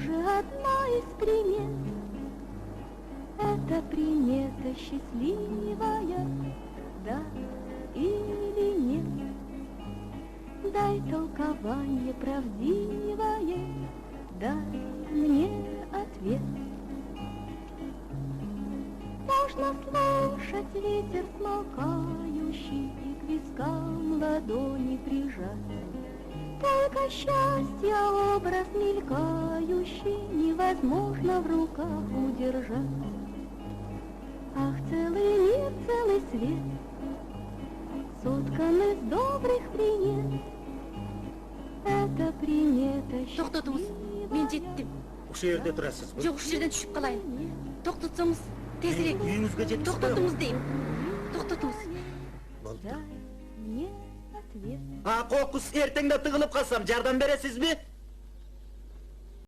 тоже одна из примет. Это примета счастливая, да или нет? Дай толкование правдивое, дай мне ответ. Можно слушать ветер смолкающий и к вискам ладони прижать. Только счастья образ мелькающий невозможно в руках удержать. Ах, целый мир, целый свет соткан из добрых примет. Это примета счастливая. Тоқтатыңыз, мен жеттім. Ошол жерде турасыз бу? Жоқ, жерден түшіп қалайын. Тоқтатсаңыз, тезірек. Үйіңізге жетіп Тоқтатыңыз деймін. Тоқтатыңыз. Дай мне ответ. Кокус, ертеңде тыгылып калсам, жардам бересизби?